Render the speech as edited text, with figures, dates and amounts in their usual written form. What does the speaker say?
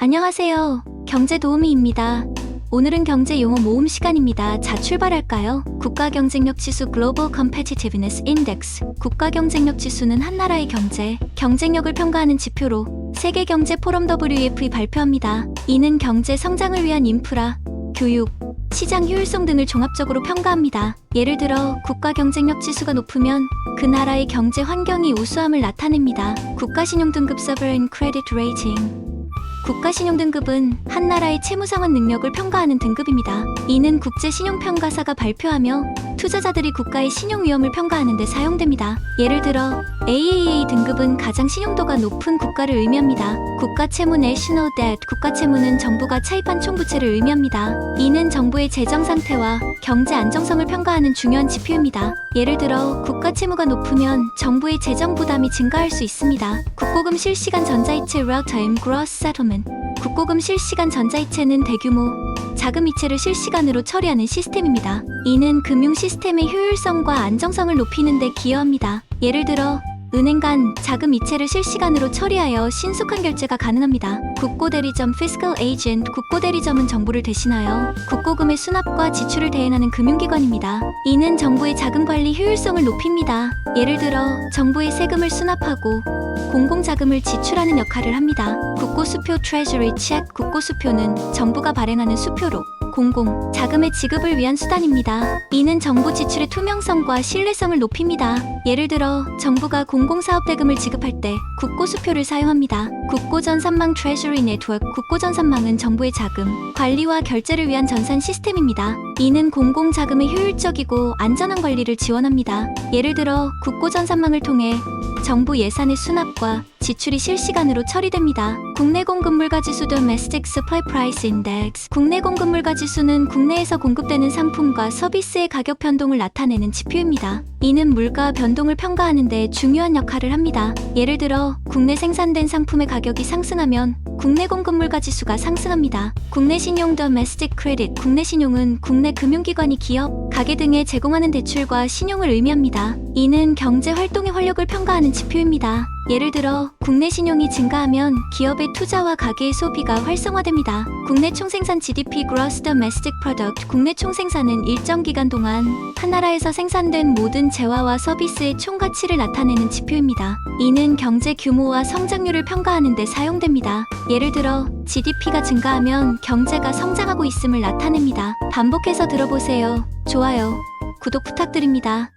안녕하세요. 경제도우미입니다. 오늘은 경제 용어 모음 시간입니다. 자, 출발할까요? 국가 경쟁력 지수 Global Competitiveness Index. 국가 경쟁력 지수는 한 나라의 경쟁력을 평가하는 지표로 세계 경제 포럼 WEF이 발표합니다. 이는 경제 성장을 위한 인프라, 교육, 시장 효율성 등을 종합적으로 평가합니다. 예를 들어 국가 경쟁력 지수가 높으면 그 나라의 경제 환경이 우수함을 나타냅니다. 국가신용등급 Sovereign Credit Rating. 국가신용등급은 한 나라의 채무상환 능력을 평가하는 등급입니다. 이는 국제신용평가사가 발표하며 투자자들이 국가의 신용위험을 평가하는 데 사용됩니다. 예를 들어 AAA 등급은 가장 신용도가 높은 국가를 의미합니다. 국가채무 National Debt. 국가채무는 정부가 차입한 총부채를 의미합니다. 이는 정부의 재정 상태와 경제 안정성을 평가하는 중요한 지표입니다. 예를 들어 국가채무가 높으면 정부의 재정 부담이 증가할 수 있습니다. 국고금 실시간 전자이체 Real-Time Gross Settlement. 국고금 실시간 전자이체는 대규모 자금 이체를 실시간으로 처리하는 시스템입니다. 이는 금융 시스템의 효율성과 안정성을 높이는 데 기여합니다. 예를 들어 은행 간 자금 이체를 실시간으로 처리하여 신속한 결제가 가능합니다. 국고대리점 Fiscal Agent. 국고대리점은 정부를 대신하여 국고금의 수납과 지출을 대행하는 금융기관입니다. 이는 정부의 자금 관리 효율성을 높입니다. 예를 들어 정부의 세금을 수납하고 공공자금을 지출하는 역할을 합니다. 국고수표 Treasury Check. 국고수표는 정부가 발행하는 수표로 공공 자금의 지급을 위한 수단입니다. 이는 정부 지출의 투명성과 신뢰성을 높입니다. 예를 들어 정부가 공공사업 대금을 지급할 때 국고수표를 사용합니다. 국고전산망 Treasury Network. 국고전산망은 정부의 자금 관리와 결제를 위한 전산 시스템입니다. 이는 공공자금의 효율적이고 안전한 관리를 지원합니다. 예를 들어 국고전산망을 통해 정부 예산의 수납과 지출이 실시간으로 처리됩니다. 국내 공급물가 지수 Domestic Supply Price Index. 국내 공급물가 지수는 국내에서 공급되는 상품과 서비스의 가격 변동을 나타내는 지표입니다. 이는 물가 변동을 평가하는 데 중요한 역할을 합니다. 예를 들어 국내 생산된 상품의 가격이 상승하면 국내 공급물가 지수가 상승합니다. 국내 신용 Domestic Credit. 국내 신용은 국내 금융기관이 기업, 가게 등에 제공하는 대출과 신용을 의미합니다. 이는 경제 활동의 활력을 평가하는 지표입니다. 예를 들어 국내 신용이 증가하면 기업의 투자와 가계의 소비가 활성화됩니다. 국내 총생산 GDP Gross Domestic Product. 국내 총생산은 일정 기간 동안 한 나라에서 생산된 모든 재화와 서비스의 총가치를 나타내는 지표입니다. 이는 경제 규모와 성장률을 평가하는 데 사용됩니다. 예를 들어 GDP가 증가하면 경제가 성장하고 있음을 나타냅니다. 반복해서 들어보세요. 좋아요, 구독 부탁드립니다.